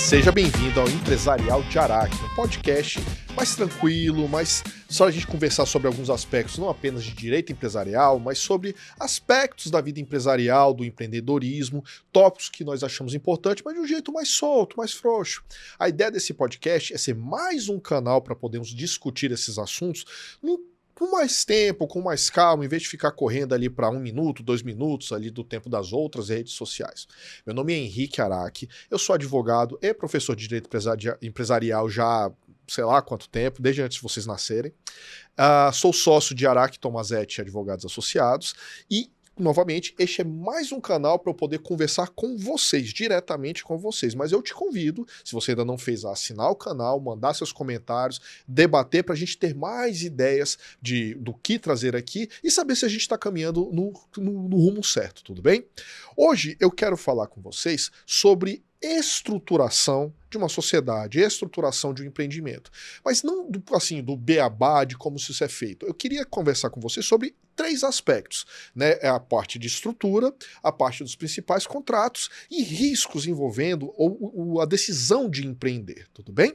Seja bem-vindo ao Empresarial de Araque, um podcast mais tranquilo, mais só a gente conversar sobre alguns aspectos, não apenas de direito empresarial, mas sobre aspectos da vida empresarial, do empreendedorismo, tópicos que nós achamos importantes, mas de um jeito mais solto, mais frouxo. A ideia desse podcast é ser mais um canal para podermos discutir esses assuntos com mais tempo, com mais calma, em vez de ficar correndo ali para 1 minuto, 2 minutos ali do tempo das outras redes sociais. Meu nome é Henrique Araque, eu sou advogado e professor de direito empresarial já sei lá quanto tempo, desde antes de vocês nascerem. Sou sócio de Araque Tomazetti Advogados Associados e, novamente, este é mais um canal para eu poder conversar com vocês, diretamente com vocês. Mas eu te convido, se você ainda não fez, a assinar o canal, mandar seus comentários, debater para a gente ter mais ideias do que trazer aqui e saber se a gente está caminhando no rumo certo, tudo bem? Hoje eu quero falar com vocês sobre estruturação de uma sociedade, estruturação de um empreendimento. Mas não do beabá de como isso é feito. Eu queria conversar com você sobre 3 aspectos, né? É a parte de estrutura, a parte dos principais contratos e riscos envolvendo a decisão de empreender, tudo bem?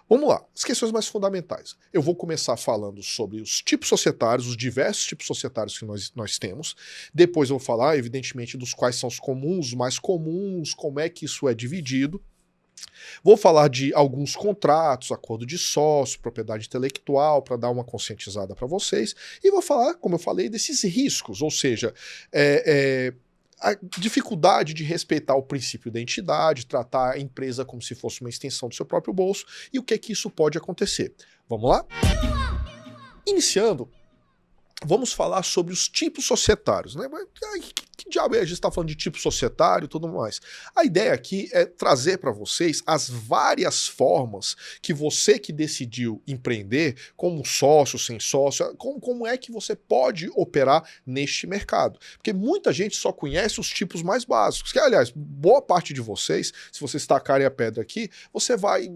Vamos lá, as questões mais fundamentais. Eu vou começar falando sobre os tipos societários, os diversos tipos societários que nós temos. Depois eu vou falar, evidentemente, dos quais são os comuns, os mais comuns, como é que isso é dividido. Vou falar de alguns contratos, acordo de sócio, propriedade intelectual, para dar uma conscientizada para vocês. E vou falar, como eu falei, desses riscos, ou seja, a dificuldade de respeitar o princípio da entidade, tratar a empresa como se fosse uma extensão do seu próprio bolso e o que é que isso pode acontecer. Vamos lá? Iniciando, vamos falar sobre os tipos societários, né? Que diabo é? A gente está falando de tipo societário e tudo mais. A ideia aqui é trazer para vocês as várias formas que você que decidiu empreender, como sócio, sem sócio, como é que você pode operar neste mercado. Porque muita gente só conhece os tipos mais básicos, que, aliás, boa parte de vocês, se vocês tacarem a pedra aqui, você vai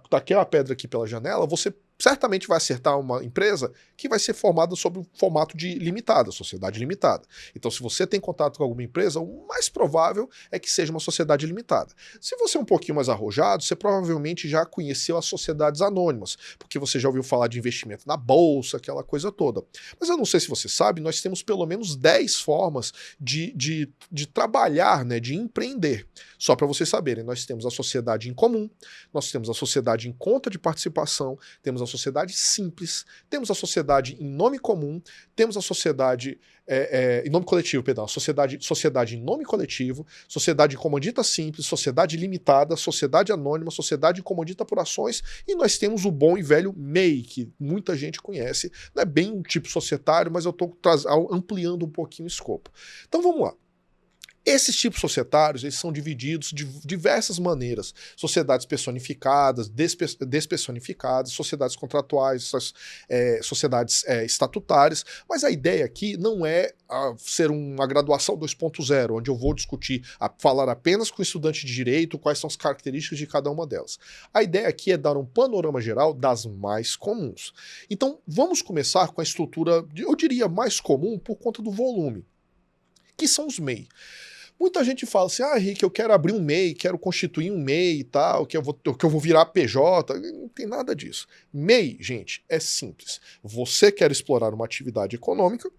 tacar a pedra aqui pela janela, você certamente vai acertar uma empresa que vai ser formada sob o formato de limitada, sociedade limitada. Então, se você tem contato com alguma empresa, o mais provável é que seja uma sociedade limitada. Se você é um pouquinho mais arrojado, você provavelmente já conheceu as sociedades anônimas, porque você já ouviu falar de investimento na bolsa, aquela coisa toda. Mas eu não sei se você sabe, nós temos pelo menos 10 formas de trabalhar, né, de empreender. Só para vocês saberem, nós temos a sociedade em comum, nós temos a sociedade em conta de participação, temos a sociedade simples, temos a sociedade em nome comum, temos a sociedade em nome coletivo, perdão, sociedade em nome coletivo, sociedade em comandita simples, sociedade limitada, sociedade anônima, sociedade em comandita por ações, e nós temos o bom e velho MEI, que muita gente conhece, não é bem um tipo societário, mas eu estou ampliando um pouquinho o escopo. Então vamos lá. Esses tipos societários, eles são divididos de diversas maneiras. Sociedades personificadas, despersonificadas, sociedades contratuais, sociedades estatutárias, mas a ideia aqui não é ser uma graduação 2.0, onde eu vou discutir, falar apenas com o estudante de direito quais são as características de cada uma delas. A ideia aqui é dar um panorama geral das mais comuns. Então, vamos começar com a estrutura, eu diria, mais comum por conta do volume, que são os MEI. Muita gente fala assim, Henrique, eu quero abrir um MEI, quero constituir um MEI e tal, que eu vou virar PJ. Não tem nada disso. MEI, gente, é simples. Você quer explorar uma atividade econômica,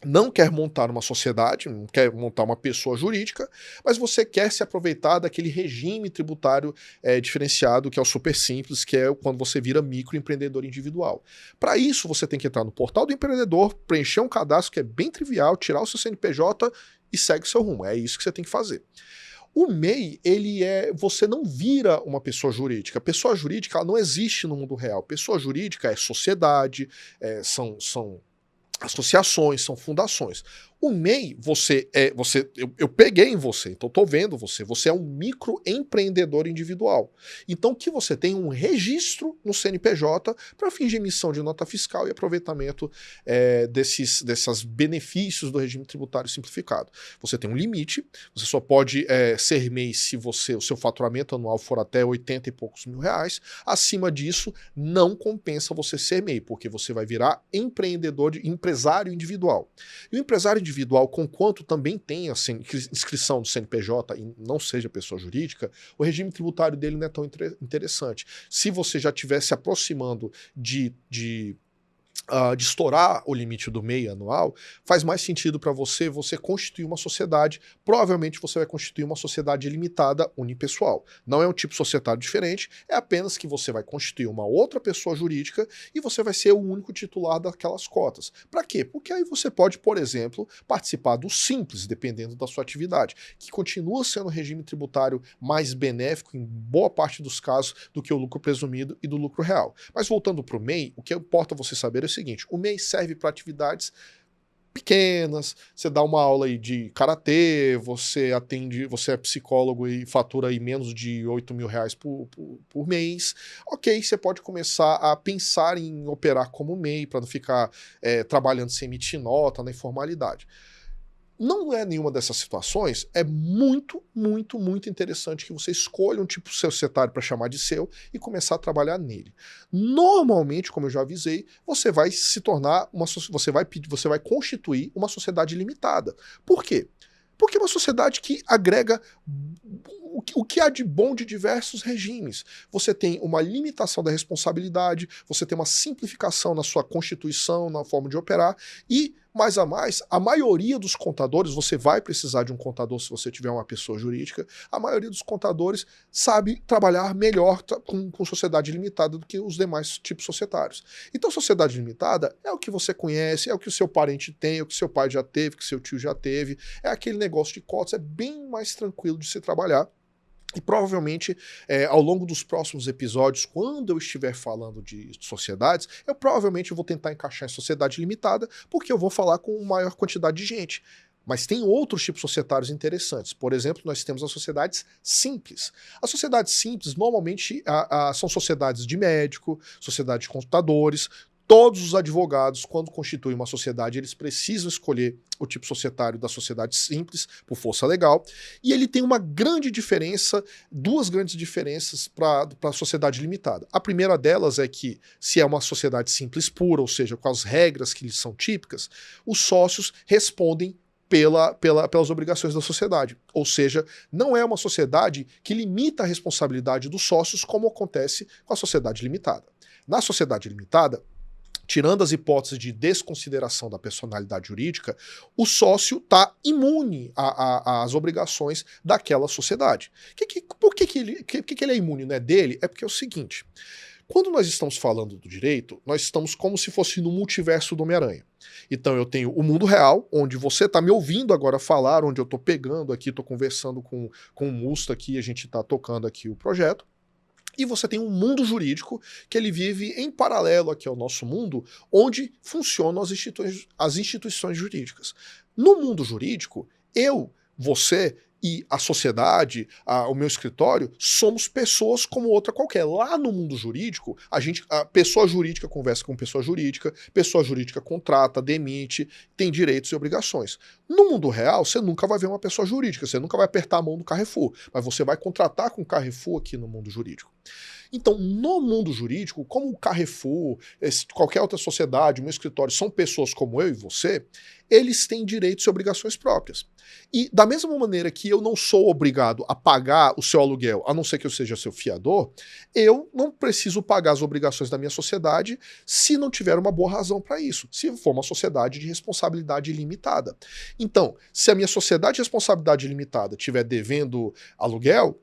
não quer montar uma sociedade, não quer montar uma pessoa jurídica, mas você quer se aproveitar daquele regime tributário diferenciado, que é o super simples, que é quando você vira microempreendedor individual. Para isso, você tem que entrar no portal do empreendedor, preencher um cadastro que é bem trivial, tirar o seu CNPJ e segue o seu rumo. É isso que você tem que fazer. O MEI, você não vira uma pessoa jurídica. Pessoa jurídica ela não existe no mundo real. Pessoa jurídica é sociedade, são associações, são fundações. O MEI, eu peguei em você, então estou vendo você é um microempreendedor individual. Então que você tem um registro no CNPJ para fins de emissão de nota fiscal e aproveitamento desses benefícios do regime tributário simplificado. Você tem um limite, você só pode ser MEI se o seu faturamento anual for até 80 e poucos mil reais. Acima disso, não compensa você ser MEI, porque você vai virar empresário individual. E o empresário individual individual, conquanto também tenha inscrição do CNPJ e não seja pessoa jurídica, o regime tributário dele não é tão interessante. Se você já estiver se aproximando de estourar o limite do MEI anual, faz mais sentido para você constituir uma sociedade. Provavelmente você vai constituir uma sociedade limitada unipessoal. Não é um tipo societário diferente, é apenas que você vai constituir uma outra pessoa jurídica e você vai ser o único titular daquelas cotas. Para quê? Porque aí você pode, por exemplo, participar do Simples, dependendo da sua atividade, que continua sendo um regime tributário mais benéfico em boa parte dos casos do que o lucro presumido e do lucro real. Mas voltando para o MEI, o que importa você saber é o seguinte: o MEI serve para atividades pequenas, você dá uma aula aí de karatê, você é psicólogo e fatura aí menos de R$ 8.000 por mês. Ok, você pode começar a pensar em operar como MEI para não ficar trabalhando sem emitir nota na informalidade. Não é nenhuma dessas situações, é muito, muito, muito interessante que você escolha um tipo societário para chamar de seu e começar a trabalhar nele. Normalmente, como eu já avisei, você vai se tornar você vai constituir uma sociedade limitada. Por quê? Porque é uma sociedade que agrega o que há de bom de diversos regimes. Você tem uma limitação da responsabilidade, você tem uma simplificação na sua constituição, na forma de operar, e, mais a mais, a maioria dos contadores, você vai precisar de um contador se você tiver uma pessoa jurídica, a maioria dos contadores sabe trabalhar melhor com sociedade limitada do que os demais tipos societários. Então, sociedade limitada é o que você conhece, é o que o seu parente tem, é o que o seu pai já teve, que seu tio já teve, é aquele negócio de cotas, é bem mais tranquilo de se trabalhar. E provavelmente, ao longo dos próximos episódios, quando eu estiver falando de sociedades, eu provavelmente vou tentar encaixar em sociedade limitada, porque eu vou falar com maior quantidade de gente. Mas tem outros tipos societários interessantes. Por exemplo, nós temos as sociedades simples. As sociedades simples, normalmente, são sociedades de médico, sociedades de contadores. Todos os advogados, quando constituem uma sociedade, eles precisam escolher o tipo societário da sociedade simples, por força legal, e ele tem uma grande diferença, duas grandes diferenças para a sociedade limitada. A primeira delas é que, se é uma sociedade simples pura, ou seja, com as regras que lhes são típicas, os sócios respondem pelas obrigações da sociedade. Ou seja, não é uma sociedade que limita a responsabilidade dos sócios, como acontece com a sociedade limitada. Na sociedade limitada, tirando as hipóteses de desconsideração da personalidade jurídica, o sócio está imune às obrigações daquela sociedade. Por que ele é imune, né, dele? É porque é o seguinte: quando nós estamos falando do direito, nós estamos como se fosse no multiverso do Homem-Aranha. Então eu tenho o mundo real, onde você está me ouvindo agora falar, onde eu estou pegando aqui, estou conversando com o Musta aqui, a gente está tocando aqui o projeto. E você tem um mundo jurídico que ele vive em paralelo aqui ao nosso mundo, onde funcionam as instituições jurídicas. No mundo jurídico, você e a sociedade, o meu escritório, somos pessoas como outra qualquer. Lá no mundo jurídico, a pessoa jurídica conversa com pessoa jurídica contrata, demite, tem direitos e obrigações. No mundo real, você nunca vai ver uma pessoa jurídica, você nunca vai apertar a mão do Carrefour, mas você vai contratar com o Carrefour aqui no mundo jurídico. Então, no mundo jurídico, como o Carrefour, qualquer outra sociedade, o meu escritório, são pessoas como eu e você, eles têm direitos e obrigações próprias. E da mesma maneira que eu não sou obrigado a pagar o seu aluguel, a não ser que eu seja seu fiador, eu não preciso pagar as obrigações da minha sociedade se não tiver uma boa razão para isso, se for uma sociedade de responsabilidade limitada. Então, se a minha sociedade de responsabilidade limitada estiver devendo aluguel,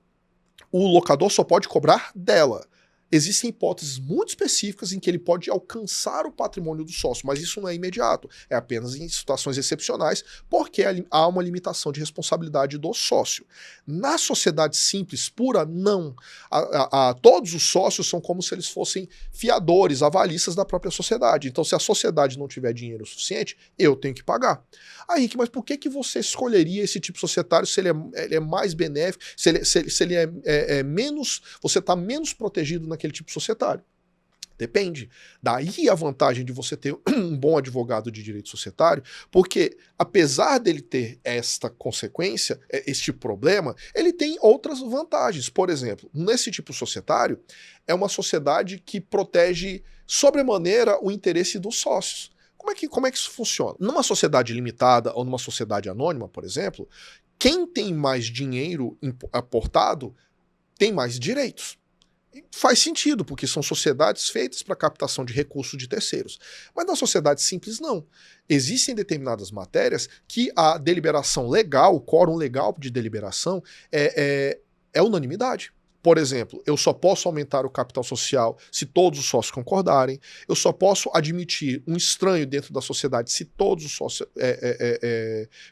o locador só pode cobrar dela. Existem hipóteses muito específicas em que ele pode alcançar o patrimônio do sócio, mas isso não é imediato, é apenas em situações excepcionais, porque há uma limitação de responsabilidade do sócio. Na sociedade simples pura, não. Todos os sócios são como se eles fossem fiadores, avalistas da própria sociedade. Então, se a sociedade não tiver dinheiro suficiente, eu tenho que pagar. Aí, Rick, mas por que você escolheria esse tipo societário se ele é mais benéfico, se ele é menos, você está menos protegido naquele tipo societário? Depende. Daí a vantagem de você ter um bom advogado de direito societário, porque apesar dele ter esta consequência, este problema, ele tem outras vantagens. Por exemplo, nesse tipo societário, é uma sociedade que protege sobremaneira o interesse dos sócios. Como é que isso funciona? Numa sociedade limitada ou numa sociedade anônima, por exemplo, quem tem mais dinheiro aportado tem mais direitos. E faz sentido, porque são sociedades feitas para captação de recursos de terceiros. Mas na sociedade simples, não. Existem determinadas matérias que a deliberação legal, o quórum legal de deliberação, é unanimidade. Por exemplo, eu só posso aumentar o capital social se todos os sócios concordarem, eu só posso admitir um estranho dentro da sociedade se todos os sócios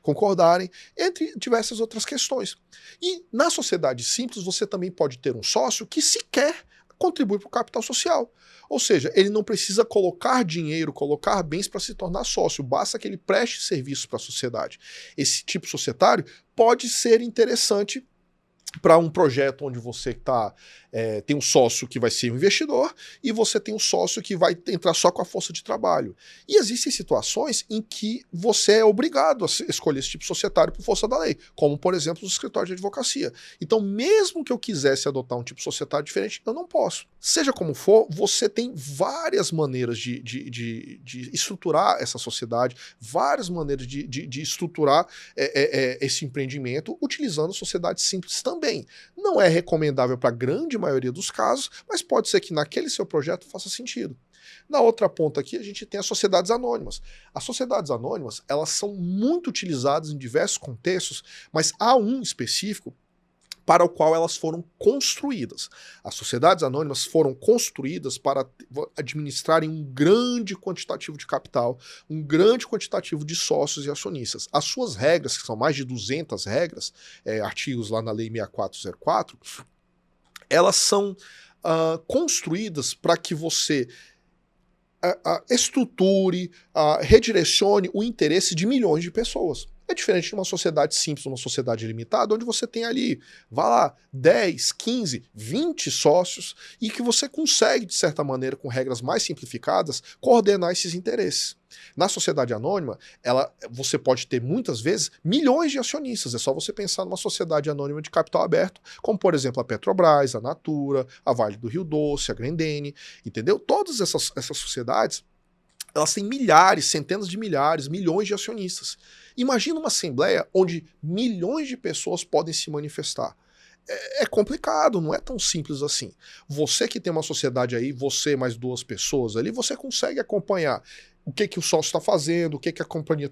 concordarem, entre diversas outras questões. E na sociedade simples, você também pode ter um sócio que sequer contribui para o capital social. Ou seja, ele não precisa colocar dinheiro, colocar bens para se tornar sócio, basta que ele preste serviço para a sociedade. Esse tipo societário pode ser interessante para um projeto onde você tem um sócio que vai ser um investidor e você tem um sócio que vai entrar só com a força de trabalho. E existem situações em que você é obrigado a escolher esse tipo societário por força da lei, como, por exemplo, os escritórios de advocacia. Então, mesmo que eu quisesse adotar um tipo societário diferente, eu não posso. Seja como for, você tem várias maneiras de estruturar essa sociedade, várias maneiras de estruturar esse empreendimento utilizando sociedades simples também. Não é recomendável para a grande maioria dos casos, mas pode ser que naquele seu projeto faça sentido. Na outra ponta aqui, a gente tem as sociedades anônimas. As sociedades anônimas, elas são muito utilizadas em diversos contextos, mas há um específico para o qual elas foram construídas. As sociedades anônimas foram construídas para administrarem um grande quantitativo de capital, um grande quantitativo de sócios e acionistas. As suas regras, que são mais de 200 regras, artigos lá na Lei 6404, elas são construídas para que você estruture, redirecione o interesse de milhões de pessoas. É diferente de uma sociedade simples, uma sociedade limitada, onde você tem ali, vai lá, 10, 15, 20 sócios e que você consegue, de certa maneira, com regras mais simplificadas, coordenar esses interesses. Na sociedade anônima, você pode ter, muitas vezes, milhões de acionistas. É só você pensar numa sociedade anônima de capital aberto, como, por exemplo, a Petrobras, a Natura, a Vale do Rio Doce, a Grendene, entendeu? Todas essas sociedades, elas têm milhares, centenas de milhares, milhões de acionistas. Imagina uma assembleia onde milhões de pessoas podem se manifestar. É complicado, não é tão simples assim. Você que tem uma sociedade aí, você mais duas pessoas ali, você consegue acompanhar o que o sócio está fazendo, o que a companhia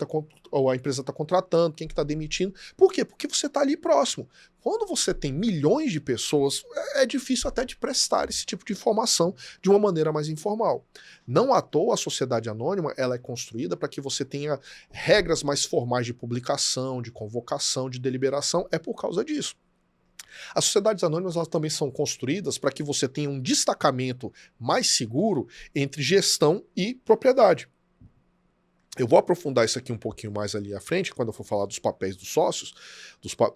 ou a empresa está contratando, quem que está demitindo. Por quê? Porque você está ali próximo. Quando você tem milhões de pessoas, é difícil até de prestar esse tipo de informação de uma maneira mais informal. Não à toa a sociedade anônima ela é construída para que você tenha regras mais formais de publicação, de convocação, de deliberação, é por causa disso. As sociedades anônimas elas também são construídas para que você tenha um destacamento mais seguro entre gestão e propriedade. Eu vou aprofundar isso aqui um pouquinho mais ali à frente, quando eu for falar dos papéis dos sócios,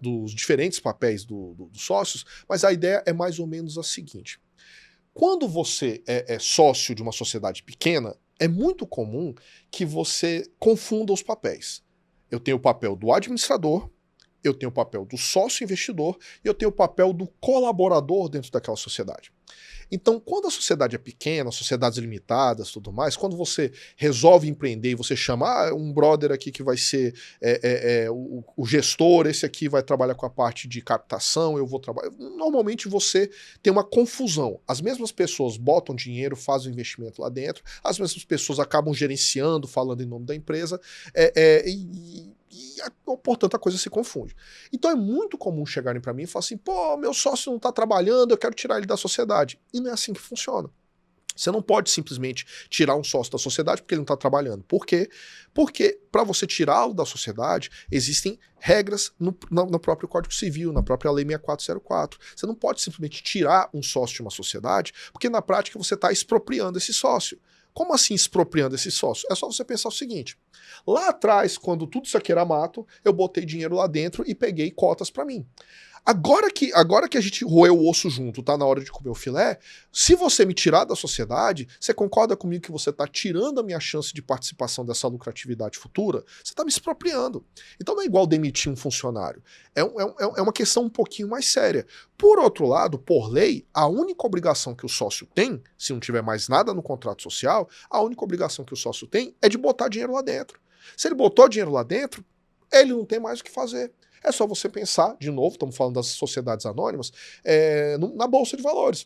dos diferentes papéis dos sócios, mas a ideia é mais ou menos a seguinte. Quando você é sócio de uma sociedade pequena, é muito comum que você confunda os papéis. Eu tenho o papel do administrador, eu tenho o papel do sócio investidor e eu tenho o papel do colaborador dentro daquela sociedade. Então, quando a sociedade é pequena, sociedades limitadas, tudo mais, quando você resolve empreender e você chama um brother aqui que vai ser o gestor, esse aqui vai trabalhar com a parte de captação, eu vou trabalhar... Normalmente você tem uma confusão. As mesmas pessoas botam dinheiro, fazem o investimento lá dentro, as mesmas pessoas acabam gerenciando, falando em nome da empresa, portanto a coisa se confunde. Então é muito comum chegarem para mim e falar assim, pô, meu sócio não está trabalhando, eu quero tirar ele da sociedade. E não é assim que funciona. Você não pode simplesmente tirar um sócio da sociedade porque ele não está trabalhando. Por quê? Porque para você tirá-lo da sociedade, existem regras no próprio Código Civil, na própria Lei 6404. Você não pode simplesmente tirar um sócio de uma sociedade, porque na prática você está expropriando esse sócio. Como assim expropriando esse sócio? É só você pensar o seguinte, lá atrás, quando tudo isso aqui era mato, eu botei dinheiro lá dentro e peguei cotas para mim. Agora que a gente roeu o osso junto, tá na hora de comer o filé, se você me tirar da sociedade, você concorda comigo que você está tirando a minha chance de participação dessa lucratividade futura? Você está me expropriando. Então não é igual demitir um funcionário. É uma questão um pouquinho mais séria. Por outro lado, por lei, a única obrigação que o sócio tem, se não tiver mais nada no contrato social, a única obrigação que o sócio tem é de botar dinheiro lá dentro. Se ele botou dinheiro lá dentro, ele não tem mais o que fazer. É só você pensar, de novo, estamos falando das sociedades anônimas, na Bolsa de Valores.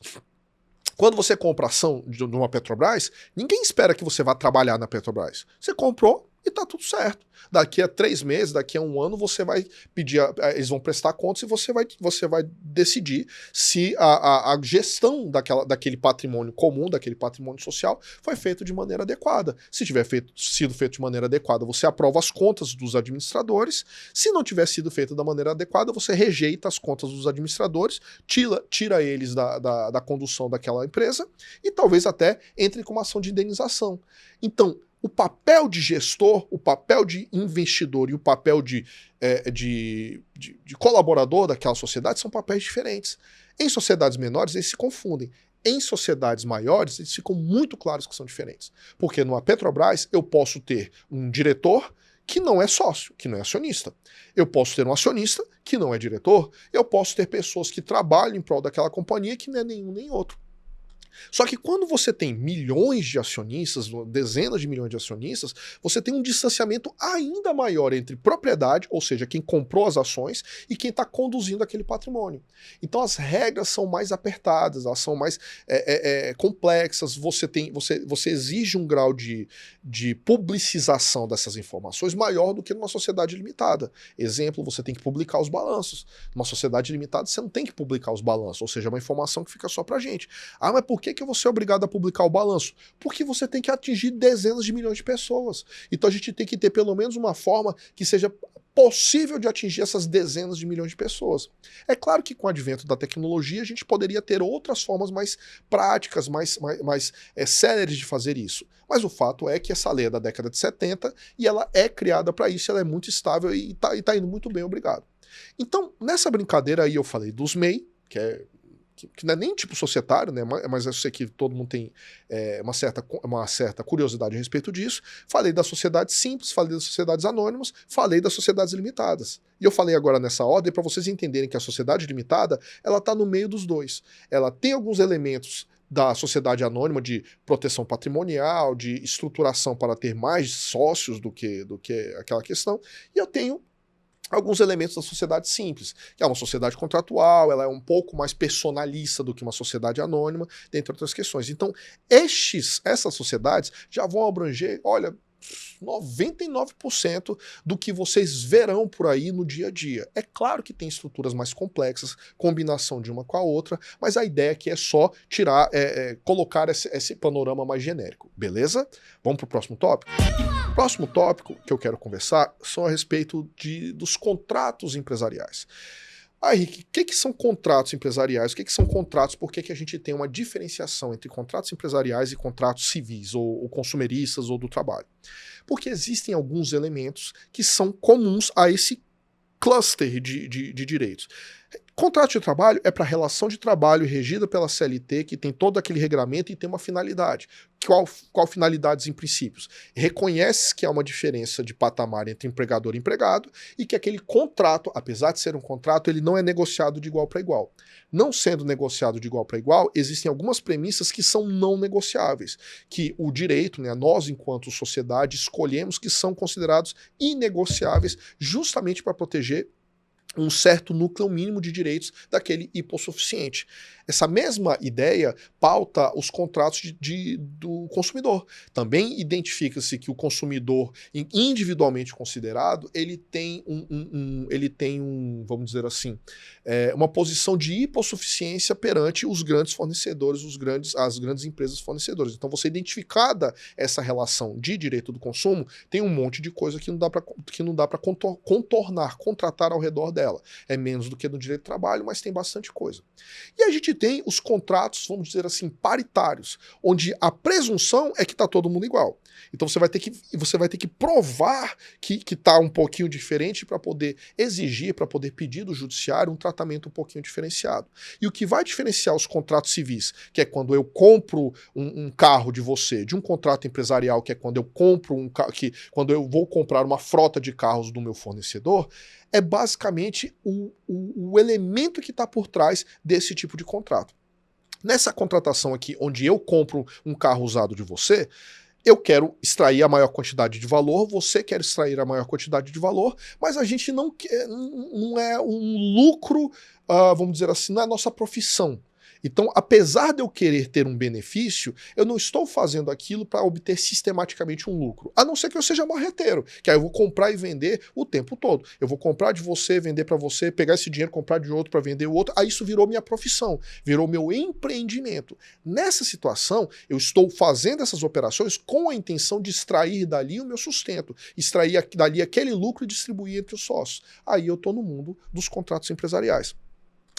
Quando você compra ação de uma Petrobras, ninguém espera que você vá trabalhar na Petrobras. Você comprou e tá tudo certo. Daqui a 3 meses, daqui a 1 ano, você vai pedir, eles vão prestar contas e você vai decidir se a gestão daquele patrimônio comum, daquele patrimônio social, foi feito de maneira adequada. Se tiver sido feito de maneira adequada, você aprova as contas dos administradores. Se não tiver sido feito da maneira adequada, você rejeita as contas dos administradores, tira eles da condução daquela empresa e talvez até entre com uma ação de indenização. Então, o papel de gestor, o papel de investidor e o papel de colaborador daquela sociedade são papéis diferentes. Em sociedades menores, eles se confundem. Em sociedades maiores, eles ficam muito claros que são diferentes. Porque numa Petrobras, eu posso ter um diretor que não é sócio, que não é acionista. Eu posso ter um acionista que não é diretor. Eu posso ter pessoas que trabalham em prol daquela companhia que não é nenhum nem outro. Só que quando você tem milhões de acionistas, dezenas de milhões de acionistas, você tem um distanciamento ainda maior entre propriedade, ou seja, quem comprou as ações, e quem está conduzindo aquele patrimônio. Então as regras são mais apertadas, elas são mais complexas, você exige um grau de publicização dessas informações maior do que numa sociedade limitada. Exemplo, você tem que publicar os balanços. Numa sociedade limitada, você não tem que publicar os balanços, ou seja, é uma informação que fica só pra gente. Ah, mas por que você é obrigado a publicar o balanço? Porque você tem que atingir dezenas de milhões de pessoas. Então a gente tem que ter pelo menos uma forma que seja possível de atingir essas dezenas de milhões de pessoas. É claro que com o advento da tecnologia a gente poderia ter outras formas mais práticas, mais céleres de fazer isso. Mas o fato é que essa lei é da década de 70 e ela é criada para isso, ela é muito estável e tá indo muito bem, obrigado. Então, nessa brincadeira aí eu falei dos MEI, que não é nem tipo societário, né? Mas eu sei que todo mundo tem uma certa curiosidade a respeito disso. Falei das sociedades simples, falei das sociedades anônimas, falei das sociedades limitadas. E eu falei agora nessa ordem para vocês entenderem que a sociedade limitada, ela está no meio dos dois. Ela tem alguns elementos da sociedade anônima de proteção patrimonial, de estruturação para ter mais sócios do que aquela questão, e eu tenho alguns elementos da sociedade simples, que é uma sociedade contratual, ela é um pouco mais personalista do que uma sociedade anônima, dentre outras questões. Então, essas sociedades já vão abranger, olha, 99% do que vocês verão por aí no dia a dia. É claro que tem estruturas mais complexas, combinação de uma com a outra, mas a ideia aqui é só colocar esse panorama mais genérico, beleza? Vamos para o próximo tópico? O próximo tópico que eu quero conversar são a respeito dos contratos empresariais. Henrique, o que são contratos empresariais? O que são contratos? Por que a gente tem uma diferenciação entre contratos empresariais e contratos civis, ou consumeristas, ou do trabalho? Porque existem alguns elementos que são comuns a esse cluster de direitos. Contrato de trabalho é para relação de trabalho regida pela CLT, que tem todo aquele regramento e tem uma finalidade. Qual finalidades em princípios? Reconhece que há uma diferença de patamar entre empregador e empregado e que aquele contrato, apesar de ser um contrato, ele não é negociado de igual para igual. Não sendo negociado de igual para igual, existem algumas premissas que são não negociáveis, que o direito, né, nós enquanto sociedade escolhemos que são considerados inegociáveis justamente para proteger um certo núcleo mínimo de direitos daquele hipossuficiente. Essa mesma ideia pauta os contratos do consumidor. Também identifica-se que o consumidor individualmente considerado, ele tem vamos dizer assim, uma posição de hipossuficiência perante os grandes fornecedores, as grandes empresas fornecedoras. Então você identificada essa relação de direito do consumo, tem um monte de coisa que não dá para contornar, contratar ao redor dela. dela. É menos do que no direito do trabalho, mas tem bastante coisa. E a gente tem os contratos, vamos dizer assim, paritários, onde a presunção é que está todo mundo igual. Então você vai ter que provar que está um pouquinho diferente para poder exigir, para poder pedir do judiciário um tratamento um pouquinho diferenciado. E o que vai diferenciar os contratos civis, que é quando eu compro um carro de você, de um contrato empresarial, que é quando eu compro quando eu vou comprar uma frota de carros do meu fornecedor, é basicamente o elemento que está por trás desse tipo de contrato. Nessa contratação aqui, onde eu compro um carro usado de você, eu quero extrair a maior quantidade de valor, você quer extrair a maior quantidade de valor, mas a gente não é um lucro, vamos dizer assim, não é a nossa profissão. Então, apesar de eu querer ter um benefício, eu não estou fazendo aquilo para obter sistematicamente um lucro. A não ser que eu seja marreteiro, que aí eu vou comprar e vender o tempo todo. Eu vou comprar de você, vender para você, pegar esse dinheiro, comprar de outro para vender o outro. Aí isso virou minha profissão, virou meu empreendimento. Nessa situação, eu estou fazendo essas operações com a intenção de extrair dali o meu sustento, extrair dali aquele lucro e distribuir entre os sócios. Aí eu estou no mundo dos contratos empresariais.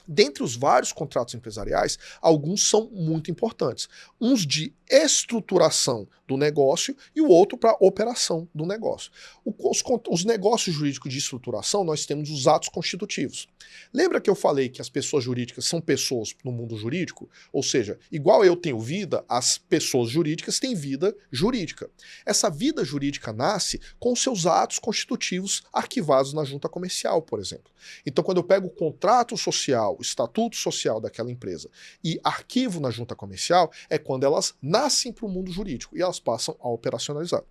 Dentre os vários contratos empresariais, alguns são muito importantes. Uns de estruturação do negócio e o outro para operação do negócio. Os negócios jurídicos de estruturação, nós temos os atos constitutivos. Lembra que eu falei que as pessoas jurídicas são pessoas no mundo jurídico? Ou seja, igual eu tenho vida, as pessoas jurídicas têm vida jurídica. Essa vida jurídica nasce com seus atos constitutivos arquivados na junta comercial, por exemplo. Então, quando eu pego o contrato social, o estatuto social daquela empresa e arquivo na junta comercial, é quando elas nascem para o mundo jurídico e elas passam a operacionalizar.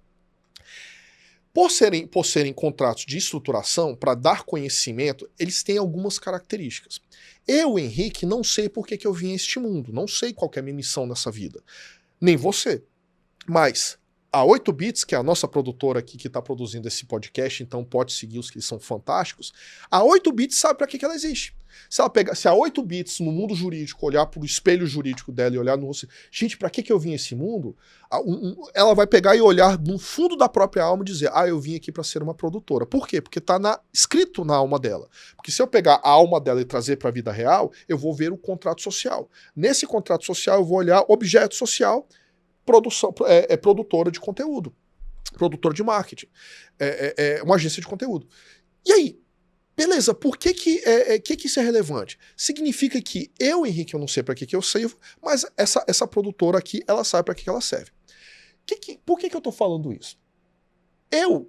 Por serem contratos de estruturação, para dar conhecimento, eles têm algumas características. Eu, Henrique, não sei por que eu vim a este mundo, não sei qual que é a minha missão nessa vida. Nem você. Mas a 8bits, que é a nossa produtora aqui que está produzindo esse podcast, então pode seguir os que eles são fantásticos, a 8bits sabe para que ela existe. Se a 8bits no mundo jurídico olhar para o espelho jurídico dela e olhar no rosto, gente, para que eu vim a esse mundo? Ela vai pegar e olhar no fundo da própria alma e dizer, eu vim aqui para ser uma produtora. Por quê? Porque está escrito na alma dela. Porque se eu pegar a alma dela e trazer para a vida real, eu vou ver o contrato social. Nesse contrato social eu vou olhar objeto social, produtora de conteúdo, produtora de marketing, uma agência de conteúdo. E aí? Beleza, por que isso é relevante? Significa que eu, Henrique, eu não sei para que eu sirvo, mas essa produtora aqui, ela sabe para que ela serve. Por que eu estou falando isso?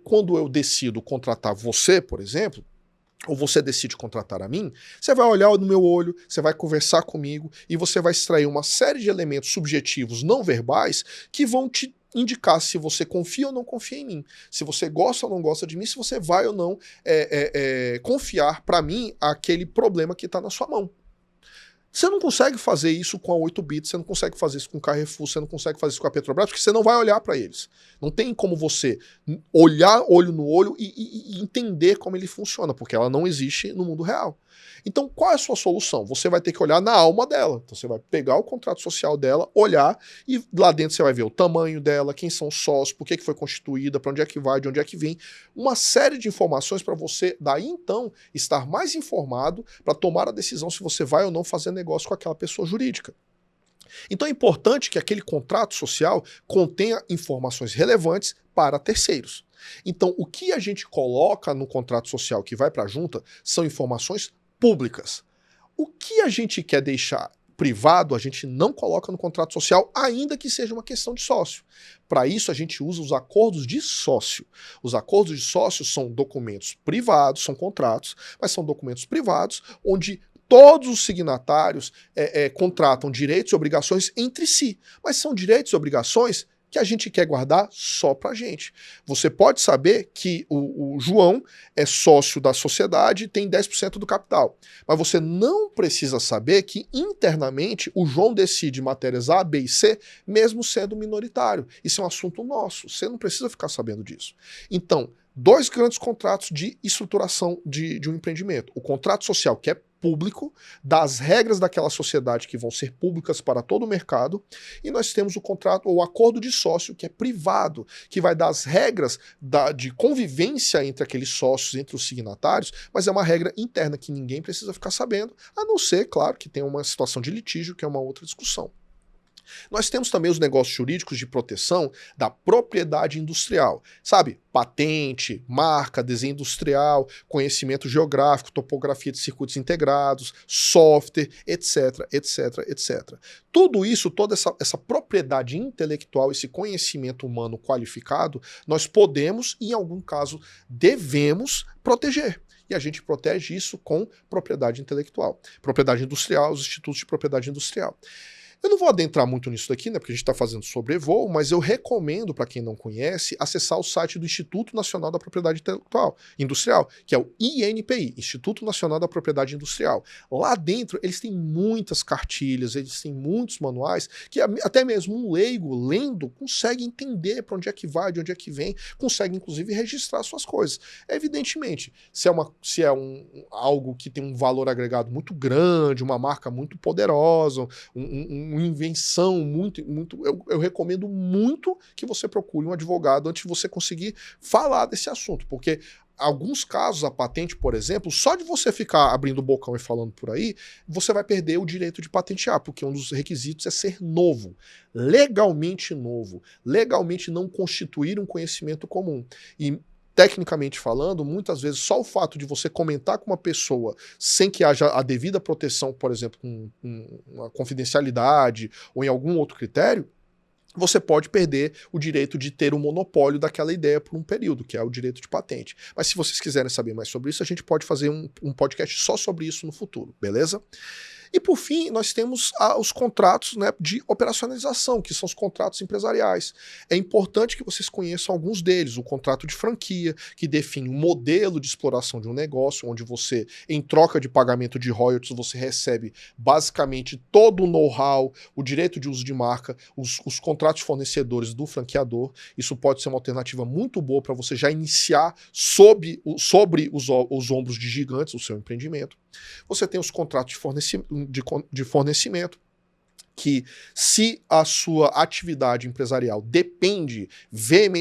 Quando eu decido contratar você, por exemplo, ou você decide contratar a mim, você vai olhar no meu olho, você vai conversar comigo e você vai extrair uma série de elementos subjetivos não verbais que vão te indicar se você confia ou não confia em mim, se você gosta ou não gosta de mim, se você vai ou não confiar para mim aquele problema que está na sua mão. Você não consegue fazer isso com a 8bits, você não consegue fazer isso com o Carrefour, você não consegue fazer isso com a Petrobras, porque você não vai olhar para eles. Não tem como você olhar olho no olho e entender como ele funciona, porque ela não existe no mundo real. Então, qual é a sua solução? Você vai ter que olhar na alma dela. Então, você vai pegar o contrato social dela, olhar, e lá dentro você vai ver o tamanho dela, quem são os sócios, por que foi constituída, para onde é que vai, de onde é que vem. Uma série de informações para você, daí então, estar mais informado para tomar a decisão se você vai ou não fazer negócio com aquela pessoa jurídica. Então é importante que aquele contrato social contenha informações relevantes para terceiros. Então, o que a gente coloca no contrato social que vai para a junta são informações públicas. O que a gente quer deixar privado, a gente não coloca no contrato social, ainda que seja uma questão de sócio. Para isso, a gente usa os acordos de sócio. Os acordos de sócio são documentos privados, são contratos, mas são documentos privados, onde todos os signatários contratam direitos e obrigações entre si. Mas são direitos e obrigações que a gente quer guardar só pra gente. Você pode saber que o João é sócio da sociedade e tem 10% do capital. Mas você não precisa saber que internamente o João decide matérias A, B e C, mesmo sendo minoritário. Isso é um assunto nosso. Você não precisa ficar sabendo disso. Então, dois grandes contratos de estruturação de um empreendimento. O contrato social, que é público, das regras daquela sociedade que vão ser públicas para todo o mercado, e nós temos o contrato ou acordo de sócio, que é privado, que vai dar as regras de convivência entre aqueles sócios, entre os signatários, mas é uma regra interna que ninguém precisa ficar sabendo, a não ser, claro, que tem uma situação de litígio, que é uma outra discussão. Nós temos também os negócios jurídicos de proteção da propriedade industrial, sabe? Patente, marca, desenho industrial, conhecimento geográfico, topografia de circuitos integrados, software, etc, etc, etc. Tudo isso, toda essa propriedade intelectual, esse conhecimento humano qualificado, nós podemos, e em algum caso devemos, proteger. E a gente protege isso com propriedade intelectual. Propriedade industrial, os institutos de propriedade industrial. Eu não vou adentrar muito nisso daqui, né, porque a gente está fazendo sobrevoo, mas eu recomendo, para quem não conhece, acessar o site do Instituto Nacional da Propriedade Intelectual Industrial, que é o INPI, Instituto Nacional da Propriedade Industrial. Lá dentro, eles têm muitas cartilhas, eles têm muitos manuais, que até mesmo um leigo, lendo, consegue entender para onde é que vai, de onde é que vem, consegue, inclusive, registrar suas coisas. Evidentemente, se é algo que tem um valor agregado muito grande, uma marca muito poderosa, uma invenção muito, eu recomendo muito que você procure um advogado antes de você conseguir falar desse assunto, porque alguns casos, a patente, por exemplo, só de você ficar abrindo o bocão e falando por aí, você vai perder o direito de patentear, porque um dos requisitos é ser novo, legalmente não constituir um conhecimento comum. E tecnicamente falando, muitas vezes só o fato de você comentar com uma pessoa sem que haja a devida proteção, por exemplo, com uma confidencialidade ou em algum outro critério, você pode perder o direito de ter o monopólio daquela ideia por um período, que é o direito de patente. Mas se vocês quiserem saber mais sobre isso, a gente pode fazer um podcast só sobre isso no futuro, beleza? E por fim, nós temos os contratos, né, de operacionalização, que são os contratos empresariais. É importante que vocês conheçam alguns deles. O contrato de franquia, que define o modelo de exploração de um negócio, onde você, em troca de pagamento de royalties, você recebe basicamente todo o know-how, o direito de uso de marca, os contratos de fornecedores do franqueador. Isso pode ser uma alternativa muito boa para você já iniciar sobre os ombros de gigantes o seu empreendimento. Você tem os contratos de fornecimento, que se a sua atividade empresarial depende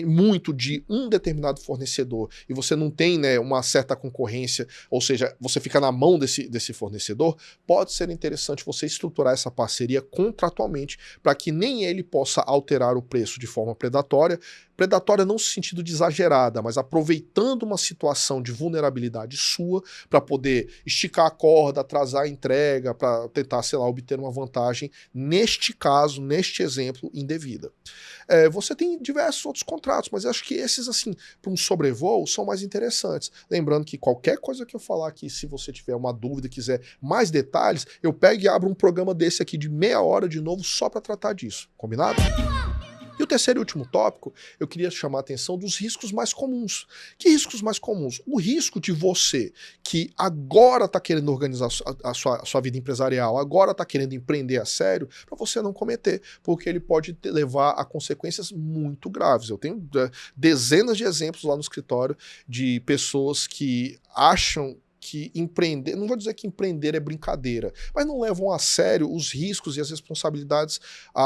muito de um determinado fornecedor e você não tem, né, uma certa concorrência, ou seja, você fica na mão desse fornecedor, pode ser interessante você estruturar essa parceria contratualmente para que nem ele possa alterar o preço de forma predatória não no sentido de exagerada, mas aproveitando uma situação de vulnerabilidade sua para poder esticar a corda, atrasar a entrega, para tentar, sei lá, obter uma vantagem, neste caso, neste exemplo, indevida. Você tem diversos outros contratos, mas eu acho que esses, assim, para um sobrevoo, são mais interessantes. Lembrando que qualquer coisa que eu falar aqui, se você tiver uma dúvida e quiser mais detalhes, eu pego e abro um programa desse aqui de meia hora de novo só para tratar disso. Combinado? E o terceiro e último tópico, eu queria chamar a atenção dos riscos mais comuns. Que riscos mais comuns? O risco de você, que agora está querendo organizar a sua vida empresarial, agora está querendo empreender a sério, para você não cometer, porque ele pode levar a consequências muito graves. Eu tenho dezenas de exemplos lá no escritório de pessoas que acham que empreender, não vou dizer que empreender é brincadeira, mas não levam a sério os riscos e as responsabilidades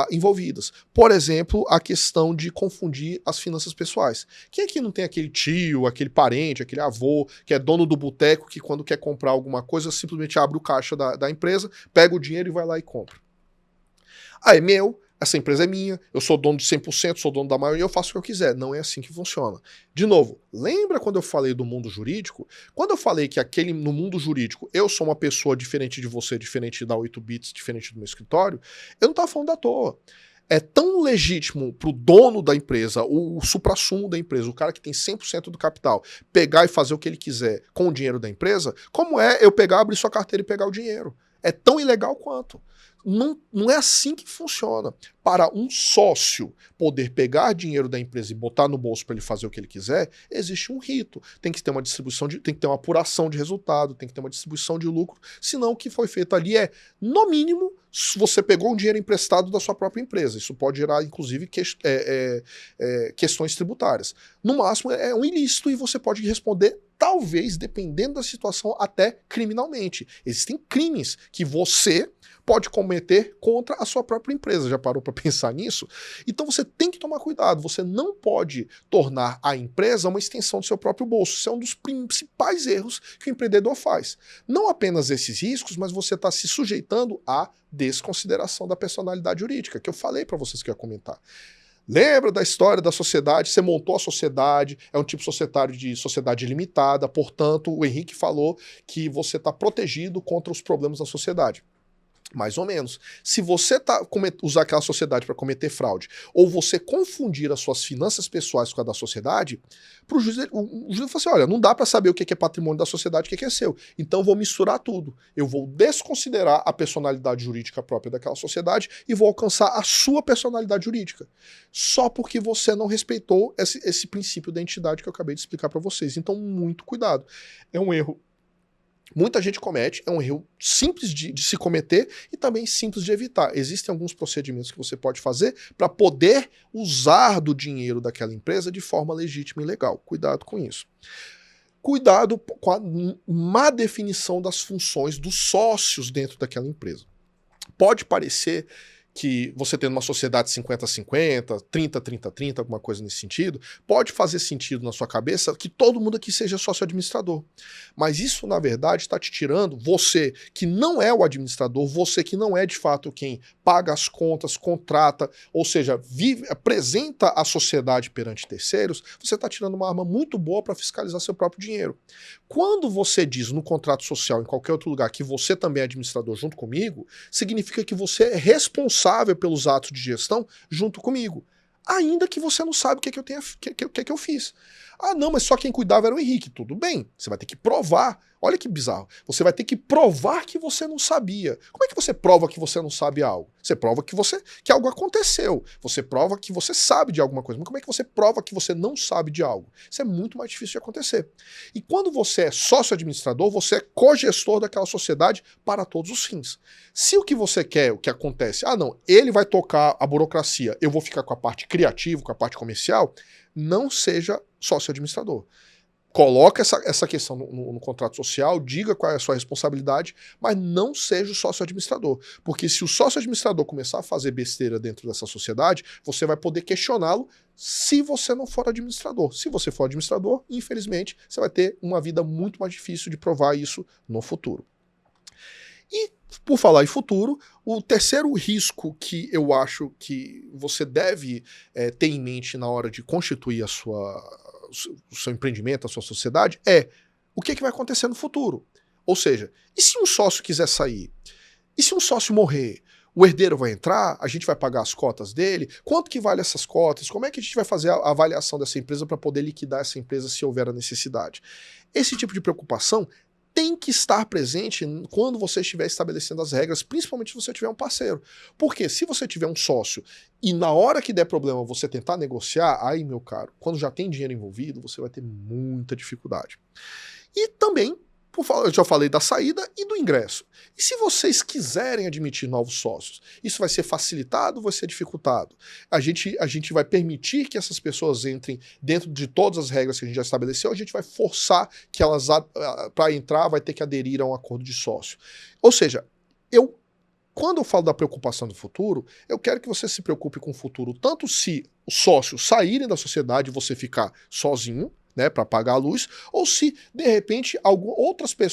envolvidas. Por exemplo, a questão de confundir as finanças pessoais. Quem aqui não tem aquele tio, aquele parente, aquele avô, que é dono do boteco, que quando quer comprar alguma coisa, simplesmente abre o caixa da empresa, pega o dinheiro e vai lá e compra. É meu, essa empresa é minha, eu sou dono de 100%, sou dono da maioria, eu faço o que eu quiser. Não é assim que funciona. De novo, lembra quando eu falei do mundo jurídico? Quando eu falei que no mundo jurídico eu sou uma pessoa diferente de você, diferente da 8bits, diferente do meu escritório, eu não estava falando à toa. É tão legítimo para o dono da empresa, o suprassumo da empresa, o cara que tem 100% do capital, pegar e fazer o que ele quiser com o dinheiro da empresa, como é eu pegar, abrir sua carteira e pegar o dinheiro. É tão ilegal quanto. Não é assim que funciona. Para um sócio poder pegar dinheiro da empresa e botar no bolso para ele fazer o que ele quiser, existe um rito. Tem que ter uma distribuição, tem que ter uma apuração de resultado, tem que ter uma distribuição de lucro, senão o que foi feito ali é, no mínimo, você pegou um dinheiro emprestado da sua própria empresa. Isso pode gerar, inclusive, questões tributárias. No máximo, é um ilícito e você pode responder talvez, dependendo da situação, até criminalmente. Existem crimes que você pode cometer contra a sua própria empresa. Já parou para pensar nisso? Então você tem que tomar cuidado. Você não pode tornar a empresa uma extensão do seu próprio bolso. Isso é um dos principais erros que o empreendedor faz. Não apenas esses riscos, mas você está se sujeitando à desconsideração da personalidade jurídica, que eu falei para vocês que eu ia comentar. Lembra da história da sociedade? Você montou a sociedade, é um tipo societário de sociedade limitada, portanto, o Henrique falou que você está protegido contra os problemas da sociedade. Mais ou menos. Se você usar aquela sociedade para cometer fraude, ou você confundir as suas finanças pessoais com a da sociedade, o juiz fala assim, olha, não dá para saber o que é patrimônio da sociedade e o que é seu. Então eu vou misturar tudo. Eu vou desconsiderar a personalidade jurídica própria daquela sociedade e vou alcançar a sua personalidade jurídica. Só porque você não respeitou esse princípio da entidade que eu acabei de explicar para vocês. Então, muito cuidado. É um erro muita gente comete, é um erro simples de se cometer e também simples de evitar. Existem alguns procedimentos que você pode fazer para poder usar do dinheiro daquela empresa de forma legítima e legal. Cuidado com isso. Cuidado com a má definição das funções dos sócios dentro daquela empresa. Pode parecer que você tendo uma sociedade 50-50, 30-30-30, alguma coisa nesse sentido, pode fazer sentido na sua cabeça que todo mundo aqui seja sócio-administrador. Mas isso, na verdade, está te tirando, você que não é o administrador, você que não é, de fato, quem paga as contas, contrata, ou seja, apresenta a sociedade perante terceiros, você está tirando uma arma muito boa para fiscalizar seu próprio dinheiro. Quando você diz no contrato social, em qualquer outro lugar, que você também é administrador junto comigo, significa que você é responsável pelos atos de gestão junto comigo. Ainda que você não sabe o que eu fiz. Ah, não, mas só quem cuidava era o Henrique. Tudo bem, você vai ter que provar. Olha que bizarro. Você vai ter que provar que você não sabia. Como é que você prova que você não sabe algo? Você prova que algo aconteceu. Você prova que você sabe de alguma coisa. Mas como é que você prova que você não sabe de algo? Isso é muito mais difícil de acontecer. E quando você é sócio-administrador, você é cogestor daquela sociedade para todos os fins. Se o que você quer, o que acontece, ah não, ele vai tocar a burocracia, eu vou ficar com a parte criativa, com a parte comercial, não seja sócio-administrador. Coloca essa questão no contrato social, diga qual é a sua responsabilidade, mas não seja o sócio-administrador. Porque se o sócio-administrador começar a fazer besteira dentro dessa sociedade, você vai poder questioná-lo se você não for administrador. Se você for administrador, infelizmente, você vai ter uma vida muito mais difícil de provar isso no futuro. E, por falar em futuro, o terceiro risco que eu acho que você deve ter em mente na hora de constituir o seu empreendimento, a sua sociedade, é o que vai acontecer no futuro. Ou seja, e se um sócio quiser sair? E se um sócio morrer? O herdeiro vai entrar? A gente vai pagar as cotas dele? Quanto que vale essas cotas? Como é que a gente vai fazer a avaliação dessa empresa para poder liquidar essa empresa se houver a necessidade? Esse tipo de preocupação tem que estar presente quando você estiver estabelecendo as regras, principalmente se você tiver um parceiro. Porque se você tiver um sócio e na hora que der problema você tentar negociar, aí, meu caro, quando já tem dinheiro envolvido, você vai ter muita dificuldade. E também, eu já falei da saída e do ingresso. E se vocês quiserem admitir novos sócios, isso vai ser facilitado ou vai ser dificultado? A gente vai permitir que essas pessoas entrem dentro de todas as regras que a gente já estabeleceu, a gente vai forçar que elas, para entrar, vai ter que aderir a um acordo de sócio. Ou seja, quando eu falo da preocupação do futuro, eu quero que você se preocupe com o futuro, tanto se os sócios saírem da sociedade e você ficar sozinho, né, para pagar a luz, ou se, de repente,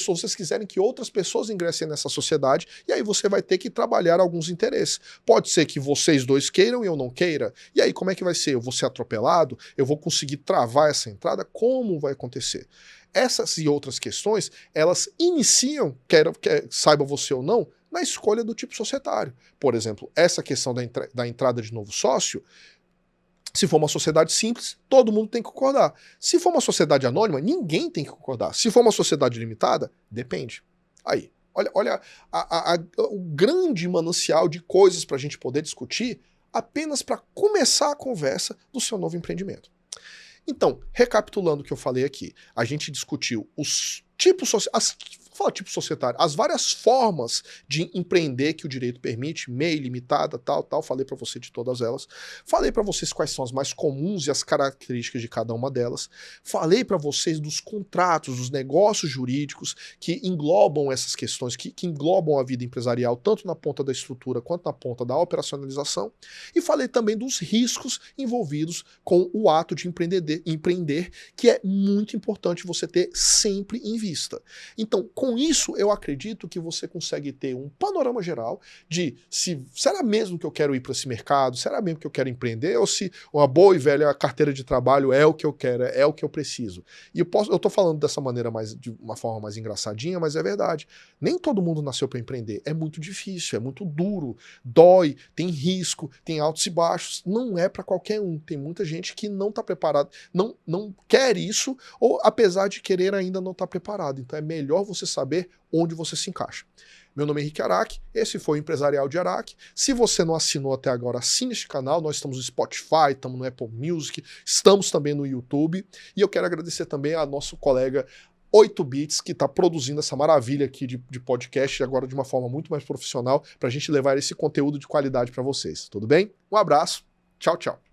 vocês quiserem que outras pessoas ingressem nessa sociedade, e aí você vai ter que trabalhar alguns interesses. Pode ser que vocês dois queiram e eu não queira, e aí como é que vai ser? Eu vou ser atropelado? Eu vou conseguir travar essa entrada? Como vai acontecer? Essas e outras questões, elas iniciam, quer saiba você ou não, na escolha do tipo societário. Por exemplo, essa questão da entrada de novo sócio, se for uma sociedade simples, todo mundo tem que concordar. Se for uma sociedade anônima, ninguém tem que concordar. Se for uma sociedade limitada, depende. Aí, olha o grande manancial de coisas para a gente poder discutir apenas para começar a conversa do seu novo empreendimento. Então, recapitulando o que eu falei aqui, a gente discutiu os tipos sociais, fala tipo societário, as várias formas de empreender que o direito permite, MEI, limitada, tal, falei para você de todas elas. Falei para vocês quais são as mais comuns e as características de cada uma delas. Falei para vocês dos contratos, dos negócios jurídicos que englobam essas questões, que englobam a vida empresarial, tanto na ponta da estrutura quanto na ponta da operacionalização. E falei também dos riscos envolvidos com o ato de empreender, que é muito importante você ter sempre em vista. Então, com isso, eu acredito que você consegue ter um panorama geral de se será mesmo que eu quero ir para esse mercado, será mesmo que eu quero empreender, ou se uma boa e velha carteira de trabalho é o que eu quero, é o que eu preciso. E eu tô falando dessa maneira de uma forma mais engraçadinha, mas é verdade. Nem todo mundo nasceu para empreender. É muito difícil, é muito duro, dói, tem risco, tem altos e baixos. Não é para qualquer um. Tem muita gente que não está preparado, não quer isso, ou apesar de querer ainda não está preparado. Então é melhor você saber onde você se encaixa. Meu nome é Henrique Araque, esse foi o Empresarial de Araque. Se você não assinou até agora, assine este canal, nós estamos no Spotify, estamos no Apple Music, estamos também no YouTube, e eu quero agradecer também a nosso colega 8bits, que está produzindo essa maravilha aqui de podcast, agora de uma forma muito mais profissional, para a gente levar esse conteúdo de qualidade para vocês, tudo bem? Um abraço, tchau, tchau.